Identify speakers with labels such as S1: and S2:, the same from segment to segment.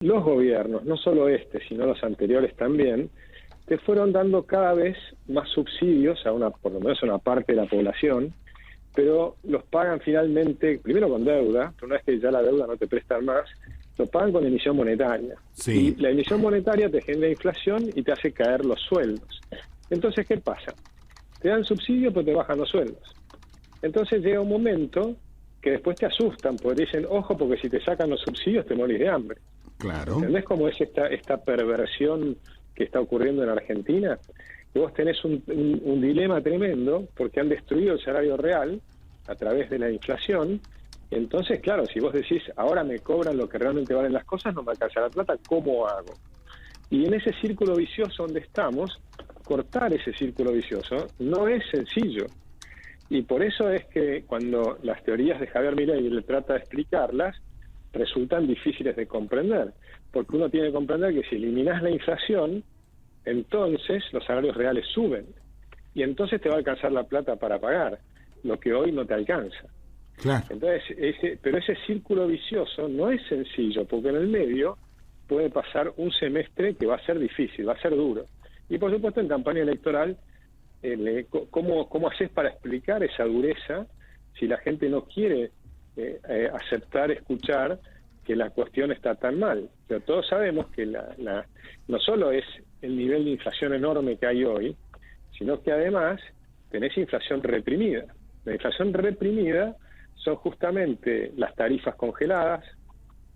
S1: los gobiernos, no solo este, sino los anteriores también, te fueron dando cada vez más subsidios a por lo menos a una parte de la población, pero los pagan finalmente, primero con deuda, pero una vez que ya la deuda no te prestan más, lo pagan con emisión monetaria.
S2: Sí.
S1: Y la emisión monetaria te genera inflación y te hace caer los sueldos. Entonces, ¿qué pasa? Te dan subsidio, pero te bajan los sueldos. Entonces llega un momento que después te asustan, porque dicen, ojo, porque si te sacan los subsidios te morís de hambre.
S2: Claro.
S1: ¿Entendés cómo es esta perversión que está ocurriendo en Argentina? Que vos tenés un dilema tremendo, porque han destruido el salario real a través de la inflación. Entonces, claro, si vos decís, ahora me cobran lo que realmente valen las cosas, no me alcanza la plata, ¿cómo hago? Y en ese círculo vicioso donde estamos, cortar ese círculo vicioso no es sencillo. Y por eso es que cuando las teorías de Javier Milei le trata de explicarlas, resultan difíciles de comprender. Porque uno tiene que comprender que si eliminás la inflación, entonces los salarios reales suben. Y entonces te va a alcanzar la plata para pagar, lo que hoy no te alcanza.
S2: Claro.
S1: Entonces, pero ese círculo vicioso no es sencillo, porque en el medio puede pasar un semestre que va a ser difícil, va a ser duro. Y por supuesto en campaña electoral, ¿cómo haces para explicar esa dureza si la gente no quiere aceptar, escuchar que la cuestión está tan mal? Pero todos sabemos que no solo es el nivel de inflación enorme que hay hoy, sino que además tenés inflación reprimida. La inflación reprimida son justamente las tarifas congeladas,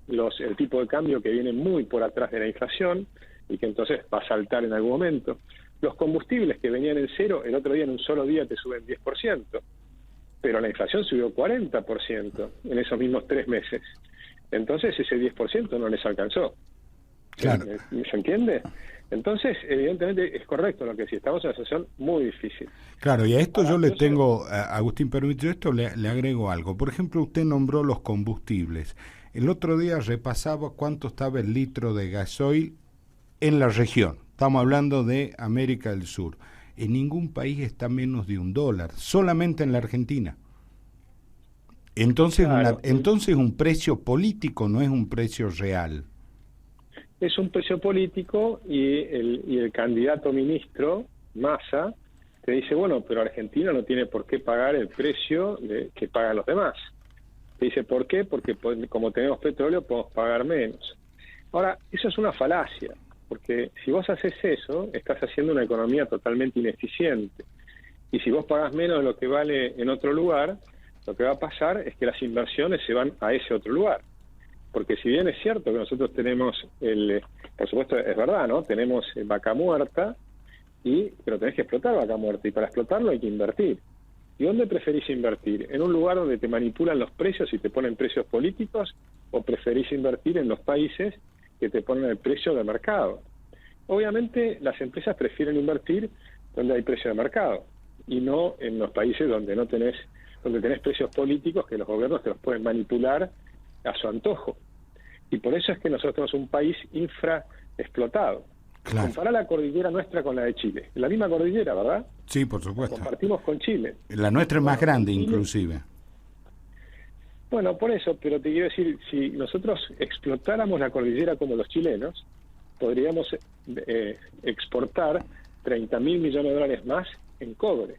S1: el tipo de cambio que viene muy por atrás de la inflación y que entonces va a saltar en algún momento. Los combustibles que venían en cero, el otro día en un solo día te suben 10%, pero la inflación subió 40% en esos mismos 3 meses. Entonces ese 10% no les alcanzó.
S2: Claro.
S1: ¿Se entiende? Entonces, evidentemente, es correcto lo que decís, estamos en una situación muy difícil.
S2: Claro, y a esto yo le
S1: entonces,
S2: tengo, Agustín, permite, esto le agrego algo. Por ejemplo, usted nombró los combustibles. El otro día repasaba cuánto estaba el litro de gasoil en la región. Estamos hablando de América del Sur. En ningún país está menos de $1, solamente en la Argentina. Entonces,
S1: claro,
S2: entonces un precio político, no es un precio real.
S1: Es un precio político y el candidato ministro, Massa, te dice, bueno, pero Argentina no tiene por qué pagar el precio que pagan los demás. Te dice, ¿por qué? Porque como tenemos petróleo podemos pagar menos. Ahora, eso es una falacia, porque si vos haces eso, estás haciendo una economía totalmente ineficiente. Y si vos pagás menos de lo que vale en otro lugar, lo que va a pasar es que las inversiones se van a ese otro lugar. Porque si bien es cierto que nosotros tenemos, por supuesto es verdad, ¿no? Tenemos vaca muerta, pero tenés que explotar vaca muerta, y para explotarlo hay que invertir. ¿Y dónde preferís invertir? ¿En un lugar donde te manipulan los precios y te ponen precios políticos? ¿O preferís invertir en los países que te ponen el precio de mercado? Obviamente las empresas prefieren invertir donde hay precio de mercado, y no en los países donde tenés precios políticos que los gobiernos te los pueden manipular a su antojo. Y por eso es que nosotros somos un país infraexplotado.
S2: Claro.
S1: Compará la cordillera nuestra con la de Chile. La misma cordillera, ¿verdad?
S2: Sí, por supuesto.
S1: Compartimos con Chile.
S2: La nuestra es más grande, inclusive.
S1: Bueno, por eso, pero te quiero decir, si nosotros explotáramos la cordillera como los chilenos, podríamos exportar 30.000 millones de dólares más en cobre.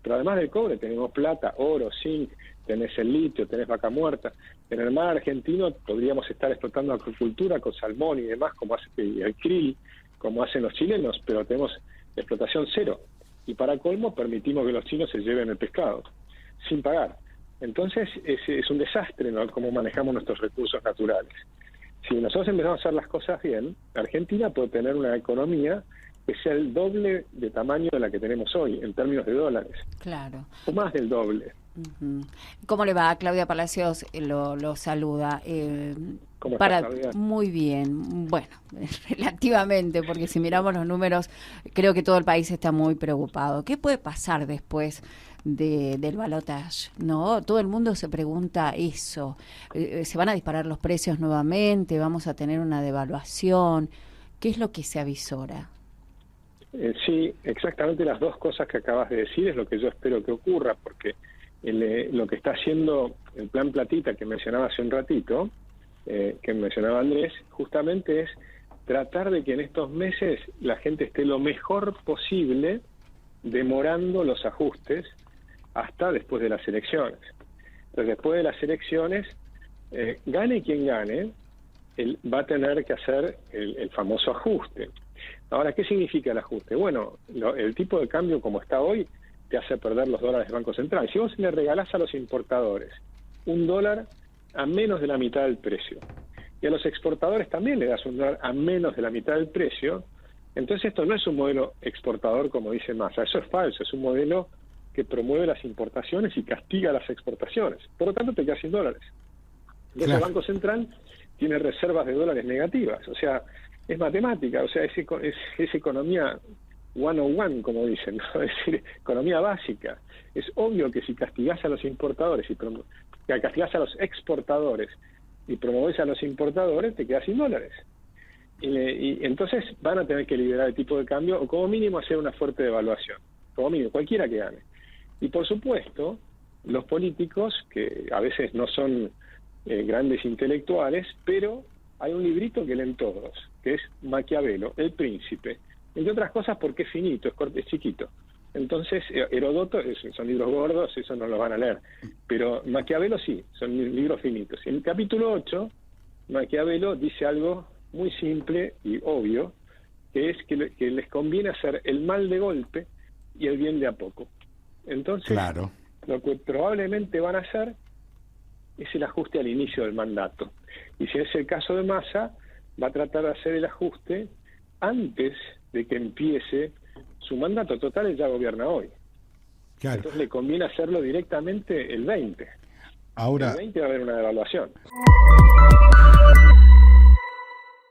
S1: Pero además del cobre tenemos plata, oro, zinc, tenés el litio, tenés vaca muerta. En el mar argentino podríamos estar explotando agricultura con salmón y demás, como hace el krill, como hacen los chilenos, pero tenemos explotación cero. Y para colmo permitimos que los chinos se lleven el pescado, sin pagar. Entonces es un desastre, ¿no?, cómo manejamos nuestros recursos naturales. Si nosotros empezamos a hacer las cosas bien, Argentina puede tener una economía que sea el doble de tamaño de la que tenemos hoy, en términos de dólares.
S3: Claro.
S1: O más del doble.
S3: Uh-huh. ¿Cómo le va? Claudia Palacios lo saluda.
S1: ¿Cómo está, Claudia?
S3: Muy bien, bueno, relativamente, porque si miramos los números, creo que todo el país está muy preocupado. ¿Qué puede pasar después del balotaje? ¿No? Todo el mundo se pregunta eso. ¿Se van a disparar los precios nuevamente? ¿Vamos a tener una devaluación? ¿Qué es lo que se avisora?
S1: Sí, exactamente las dos cosas que acabas de decir es lo que yo espero que ocurra, porque lo que está haciendo el plan Platita que mencionaba hace un ratito que mencionaba Andrés, justamente es tratar de que en estos meses la gente esté lo mejor posible, demorando los ajustes hasta después de las elecciones. Entonces, después de las elecciones, gane quien gane, él va a tener que hacer el famoso ajuste. Ahora, ¿qué significa el ajuste? Bueno, el tipo de cambio como está hoy te hace perder los dólares del Banco Central. Si vos le regalás a los importadores $1 a menos de la mitad del precio, y a los exportadores también le das $1 a menos de la mitad del precio, entonces esto no es un modelo exportador como dice Massa, eso es falso, es un modelo que promueve las importaciones y castiga las exportaciones. Por lo tanto, te quedas sin dólares. Entonces el Banco Central tiene reservas de dólares negativas, o sea, es matemática, o sea, es economía 101, como dicen, ¿no? Es decir, economía básica. Es obvio que si castigás a los importadores que castigás a los exportadores y promovés a los importadores, te quedas sin dólares. Y entonces van a tener que liberar el tipo de cambio o como mínimo hacer una fuerte devaluación, como mínimo, cualquiera que gane. Y por supuesto, los políticos, que a veces no son grandes intelectuales, pero hay un librito que leen todos, que es Maquiavelo, El Príncipe, entre otras cosas porque es finito, es chiquito. Entonces, Heródoto, son libros gordos, eso no lo van a leer, pero Maquiavelo sí, son libros finitos. En el capítulo 8, Maquiavelo dice algo muy simple y obvio, que es que les conviene hacer el mal de golpe y el bien de a poco. Entonces, lo que probablemente van a hacer es el ajuste al inicio del mandato. Y si es el caso de Massa, va a tratar de hacer el ajuste antes de que empiece su mandato. Total, él ya gobierna hoy. Claro. Entonces le conviene hacerlo directamente el 20.
S2: Ahora,
S1: el 20 va a haber una devaluación.